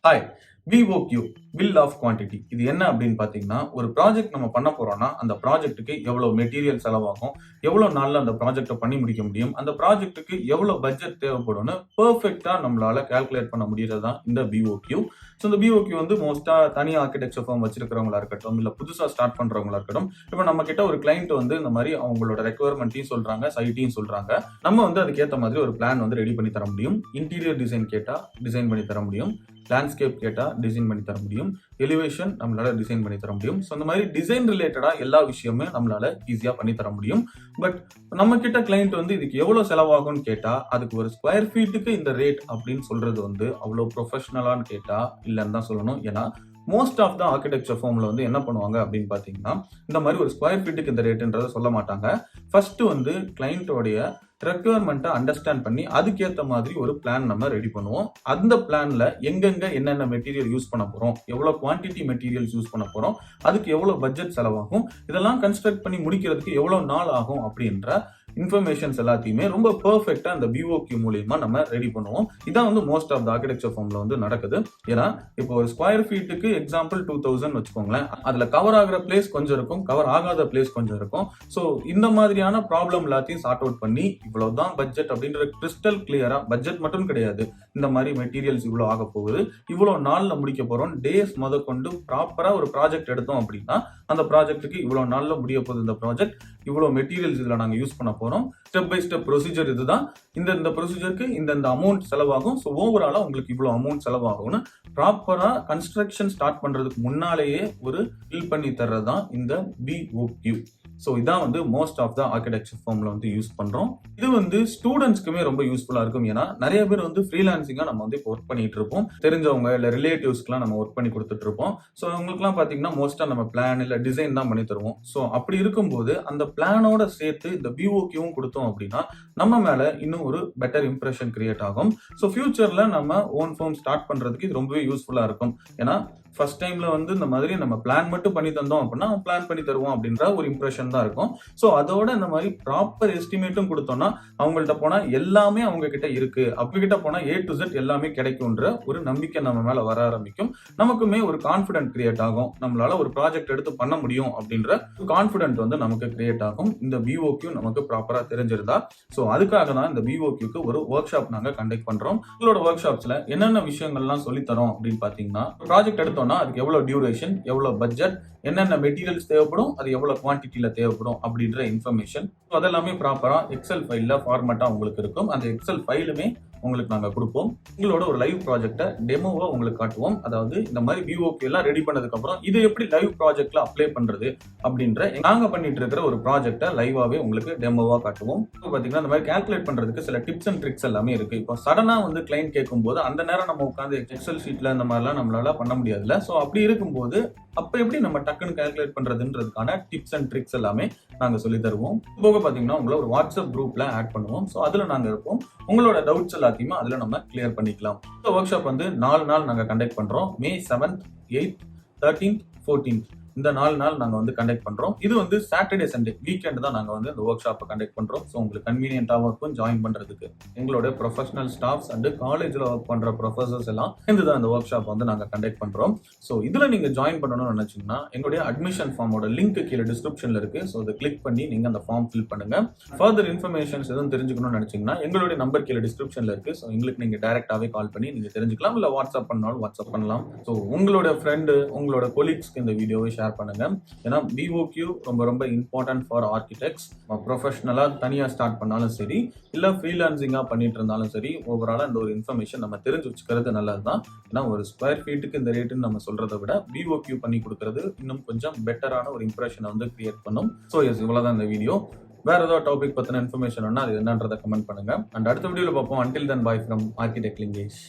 Hi, BOQ bill of quantity. இது என்ன அப்படின்னு பார்த்தீங்கன்னா, ஒரு ப்ராஜெக்ட் நம்ம பண்ண போறோம்னா அந்த ப்ராஜெக்ட்டுக்கு எவ்வளவு மெட்டீரியல் செலவாகும், எவ்வளவு நாள்ல அந்த ப்ராஜெக்ட்டை பண்ணி முடிக்க முடியும், அந்த ப்ராஜெக்ட்டுக்கு எவ்வளவு பட்ஜெட் தேவைப்படும்னு பெர்ஃபெக்ட்டா நம்மளால கால்குலேட் பண்ண முடியறது தான் இந்த BOQ. ஸோ இந்த BOQ வந்து மோஸ்டா தனி ஆர்கிடெக்சர் ஃபார்ம் வச்சிருக்கிறவங்களா இருக்கட்டும், இல்ல புதுசா ஸ்டார்ட் பண்றவங்களா இருக்கட்டும், இப்போ நம்ம கிட்ட ஒரு கிளைண்ட் வந்து இந்த மாதிரி அவங்களோட ரெக்குவயர்மெண்ட்டையும் சொல்றாங்க, சைட்டையும் சொல்றாங்க. நம்ம வந்து அதுக்கேற்ற மாதிரி ஒரு பிளான் வந்து ரெடி பண்ணி தர முடியும். இன்டீரியர் டிசைன் கேட்டா டிசைன் பண்ணி தர முடியும், லேண்ட்ஸ்கேப் கேட்டா டிசைன் பண்ணி தர முடியும், எலிவேஷன் நம்மளால டிசைன் பண்ணி தர முடியும். ஸோ அந்த மாதிரி டிசைன் ரிலேட்டடா எல்லா விஷயமே நம்மளால ஈஸியா பண்ணி தர முடியும். பட் நம்ம கிட்ட கிளைண்ட் வந்து இதுக்கு எவ்வளவு செலவாகும்னு கேட்டா, அதுக்கு ஒரு ஸ்கொயர் ஃபீட்டுக்கு இந்த ரேட் அப்படின்னு சொல்றது வந்து அவ்வளவு ப்ரொஃபஷனலான்னு கேட்டா இல்லைன்னு தான் சொல்லணும். ஏன்னா மோஸ்ட் ஆஃப் த ஆர்கிடெக்சர் ஃபார்ம்ல வந்து என்ன பண்ணுவாங்க அப்படின்னு பாத்தீங்கன்னா, இந்த மாதிரி ஒரு ஸ்கொயர் ஃபீட்டுக்கு இந்த ரேட்ன்றதை சொல்ல மாட்டாங்க. ஃபர்ஸ்ட் வந்து கிளைண்டோடைய ரெக்குவயர்மெண்ட்டை அண்டர்ஸ்டாண்ட் பண்ணி அதுக்கேற்ற மாதிரி ஒரு பிளான் நம்ம ரெடி பண்ணுவோம். அந்த பிளான்ல எங்கெங்க என்னென்ன மெட்டீரியல் யூஸ் பண்ண போறோம், எவ்வளவு குவான்டிட்டி மெட்டீரியல்ஸ் யூஸ் பண்ண போறோம், அதுக்கு எவ்வளவு பட்ஜெட் செலவாகும், இதெல்லாம் கன்ஸ்ட்ரக்ட் பண்ணி முடிக்கிறதுக்கு எவ்வளவு நாள் ஆகும் அப்படின்ற இன்ஃபர்மேஷன்ஸ் எல்லாத்தையுமே ரொம்ப பெர்ஃபெக்ட்டா அந்த BOQ மூலியமா நம்ம ரெடி பண்ணுவோம். இதான் வந்து மோஸ்ட் ஆஃப் த ஆர்கிடெக்சர் ஃபார்ம்ல வந்து நடக்குது. ஏன்னா இப்போ ஒரு ஸ்கொயர் ஃபீட்டுக்கு எக்ஸாம்பிள் 2000 வச்சுக்கோங்களேன். அதுல கவர் ஆகிற பிளேஸ் கொஞ்சம் இருக்கும், கவர் ஆகாத பிளேஸ் கொஞ்சம் இருக்கும். ஸோ இந்த மாதிரியான ப்ராப்ளம் எல்லாத்தையும் சார்ட் அவுட் பண்ணி இவ்வளவுதான் பட்ஜெட் அப்படின்ற கிறிஸ்டல் கிளியரா, பட்ஜெட் மட்டும் கிடையாது, இந்த மாதிரி மெட்டீரியல்ஸ் இவ்வளவு ஆக போகுது, இவ்வளவு நாள்ல முடிக்க போறோம், டேஸ் முதற்கொண்டு ப்ராப்பரா ஒரு ப்ராஜெக்ட் எடுத்தோம் அப்படின்னா அந்த ப்ராஜெக்ட்டுக்கு இவ்வளவு நாள்ல முடிய போகுது இந்த ப்ராஜெக்ட், இவ்வளவு மெட்டீரியல்ஸ் இதுல நாங்க யூஸ் பண்ண போறோம், ஸ்டெப் பை ஸ்டெப் ப்ரொசீஜர் இதுதான், இந்த ப்ரொசீஜருக்கு இந்த அமௌண்ட் செலவாகும், ஸோ ஓவராலா உங்களுக்கு இவ்வளவு அமௌண்ட் செலவாகும்னு ப்ராப்பரா கன்ஸ்ட்ரக்ஷன் ஸ்டார்ட் பண்றதுக்கு முன்னாலேயே ஒரு பில் பண்ணி தர்றதுதான் இந்த BOQ. ஸோ இதான் வந்து மோஸ்ட் ஆஃப் த ஆர்கிடெக்சர் ஃபார்ம்ல வந்து யூஸ் பண்றோம். இது வந்து ஸ்டூடெண்ட்ஸ்க்குமே ரொம்ப யூஸ்ஃபுல்லா இருக்கும். ஏன்னா நிறைய பேர் வந்து ஃப்ரீலான்சிங்கா நம்ம வந்து இப்போ ஒர்க் பண்ணிட்டு இருப்போம், தெரிஞ்சவங்க இல்ல ரிலேட்டிவ்ஸ்க்குலாம் நம்ம ஒர்க் பண்ணி கொடுத்துட்டு இருப்போம். ஸோ அவங்களுக்குலாம் பாத்தீங்கன்னா மோஸ்டா நம்ம பிளான் இல்ல டிசைன் தான் பண்ணி தருவோம். ஸோ அப்படி இருக்கும்போது அந்த பிளானோட சேர்த்து இந்த BOQவும் கொடுத்தோம் அப்படின்னா நம்ம மேல இன்னும் ஒரு பெட்டர் இம்ப்ரெஷன் கிரியேட் ஆகும். ஸோ ஃபியூச்சர்ல நம்ம ஓன் ஃபார்ம் ஸ்டார்ட் பண்றதுக்கு இது ரொம்பவே யூஸ்ஃபுல்லா இருக்கும். ஏன்னா ஃபர்ஸ்ட் டைம்ல வந்து இந்த மாதிரி நம்ம பிளான் மட்டும் பண்ணி தந்தோம் அப்படின்னா பிளான் பண்ணி தருவோம் அப்படின்ற ஒரு இம்ப்ரெஷன் தான் இருக்கும். ஸோ அதோட இந்த மாதிரி ப்ராப்பர் எஸ்டிமேட்டும் கொடுத்தோம்னா அவங்கள்ட்ட போனா எல்லாமே அவங்க கிட்ட இருக்கு, அவங்க கிட்ட போனா A to Z எல்லாமே கிடைக்கும்ன்ற ஒரு நம்பிக்கை நம்ம மேல வர ஆரம்பிக்கும். நமக்குமே ஒரு கான்பிடன்ட் கிரியேட் ஆகும், நம்மளால ஒரு ப்ராஜெக்ட் எடுத்து பண்ண முடியும் அப்படின்ற கான்பிடன்ட் வந்து நமக்கு கிரியேட் ஆகும் இந்த BOQ நமக்கு ப்ராப்பரா தெரிஞ்சிருந்தா. ஸோ அதுக்காக தான் இந்த BOQக்கு ஒரு ஒர்க் ஷாப் நாங்க கண்டக்ட் பண்றோம். உங்களோட ஒர்க் ஷாப்ஸ்ல என்னென்ன விஷயங்கள்லாம் சொல்லி தரோம் அப்படின்னு பாத்தீங்கன்னா, ப்ராஜெக்ட் எடுத்தோம் அதுக்கு எவ்வளவு டியூரேஷன், எவ்வளவு பட்ஜெட், என்னென்ன மெட்டீரியல்ஸ் தேவைப்படும், அது எவ்வளவு குவான்டிட்டியில தேவைப்படும் அப்படின்ற இன்ஃபர்மேஷன் அதெல்லாமே ப்ராப்பரா எக்ஸல் ஃபைல்ல ஃபார்மேட்டா உங்களுக்கு இருக்கும். அந்த எக்ஸல் ஃபைலுமே உங்களுக்கு நாங்க கொடுப்போம். உங்களோட ஒரு லைவ் ப்ராஜெக்ட்டை டெமோவா உங்களுக்கு காட்டுவோம். அதாவது இந்த மாதிரி BOQ எல்லாம் ரெடி பண்ணதுக்கு அப்புறம் இது எப்படி லைவ் ப்ராஜெக்ட்ல அப்ளை பண்றது அப்படின்ற நாங்க பண்ணிட்டு இருக்கிற ஒரு ப்ராஜெக்ட்டை லைவாவே உங்களுக்கு டெமோவா காட்டுவோம். பாத்தீங்கன்னா இந்த மாதிரி கால்குலேட் பண்றதுக்கு சில டிப்ஸ் அண்ட் ட்ரிக்ஸ் எல்லாமே இருக்கு. இப்போ சடனா வந்து கிளைண்ட் கேட்கும்போது அந்த நேரம் நம்ம உட்காந்து எக்ஸல் ஷீட்ல இந்த மாதிரிலாம் நம்மளால பண்ண முடியாதுல்ல. ஸோ அப்படி இருக்கும்போது அப்ப எப்படி நம்ம டக்குன்னு கால்குலேட் பண்றதுன்றதுக்கான டிப்ஸ் அண்ட் ட்ரிக்ஸ் எல்லாமே நாங்க சொல்லி தருவோம். போக பாத்தீங்கன்னா உங்களை ஒரு வாட்ஸ்அப் குரூப்ல ஆட் பண்ணுவோம். ஸோ அதுல நாங்க இருப்போம். உங்களோட டவுட்ஸ் எல்லாத்தையுமே அதுல நம்ம கிளியர் பண்ணிக்கலாம். இந்த ஒர்க் ஷாப் வந்து 4 நாள் நாங்க கண்டக்ட் பண்றோம். May 7th, 8th, 13th, 14th இந்த 4 நாள் நாங்க வந்து கண்டக்ட் பண்றோம். இது வந்து சாட்டர்டே சண்டே வீக்கெண்ட் தான் நாங்க வந்து இந்த ஒர்க் ஷாப்பை கண்டக்ட் பண்றோம். ஸோ உங்களுக்கு கன்வீனியன்ட்டாகவும் இருக்கும் ஜாயின் பண்றதுக்கு. எங்களோட ப்ரொஃபஷனல் ஸ்டாஃப்ஸ் அண்ட் காலேஜ்ல ஒர்க் பண்ற ப்ரொஃபசர்ஸ் எல்லாம் சேர்ந்துதான் இந்த ஒர்க் ஷாப் வந்து நாங்க கண்டக்ட் பண்றோம். ஸோ இதுல நீங்க ஜாயின் பண்ணணும்னு நினைச்சீங்கன்னா எங்களுடைய அட்மிஷன் ஃபார்மோட லிங்க் கீழே டிஸ்கிரிப்ஷன்ல இருக்கு. ஸோ அதை கிளிக் பண்ணி நீங்க அந்த ஃபார்ம் ஃபில் பண்ணுங்க. ஃபர்தர் இன்ஃபர்மேஷன்ஸ் எதுவும் தெரிஞ்சுக்கணும்னு நினைச்சீங்கன்னா எங்களுடைய நம்பர் கீழே டிஸ்கிரிப்ஷன்ல இருக்கு. ஸோ எங்களுக்கு நீங்க டைரக்டாவே கால் பண்ணி நீங்க தெரிஞ்சுக்கலாம், இல்ல வாட்ஸ்அப் பண்ணாலும் வாட்ஸ்அப் பண்ணலாம். ஸோ உங்களோட ஃப்ரெண்டு, உங்களோட கொலீக்ஸ்க்கு இந்த வீடியோவை ஷேர் பண்ணுங்க. ஏன்னா BOQ ரொம்ப ரொம்ப இம்பார்ட்டன்ட் ஃபார் ஆர்கிடெக்ட்ஸ். ப்ரொஃபஷனலா தனியா ஸ்டார்ட் பண்ணாலும் சரி, இல்ல ஃப்ரீலான்சிங்கா பண்ணிட்டு இருந்தாலும் சரி, ஓவராலா இந்த ஒரு இன்ஃபர்மேஷன் நம்ம தெரிஞ்சு வச்சுக்கிறது நல்லதுதான். ஏன்னா ஒரு ஸ்கொயர் ஃபீட்டுக்கு இந்த ரேட்டுன்னு நம்ம சொல்றதை விட BOQ பண்ணி கொடுக்கறது இன்னும் கொஞ்சம் பெட்டரான ஒரு இம்ப்ரெஷனை வந்து கிரியேட் பண்ணும். ஸோ எஸ், இவ்வளவுதான் இந்த வீடியோ. வேற ஏதாவது டாபிக் பத்தின இன்ஃபர்மேஷன் வேணா அது என்னன்றதை கமெண்ட் பண்ணுங்க. அண்ட் அடுத்த வீடியோல பார்ப்போம். Until then, bye from Architect Lingesh.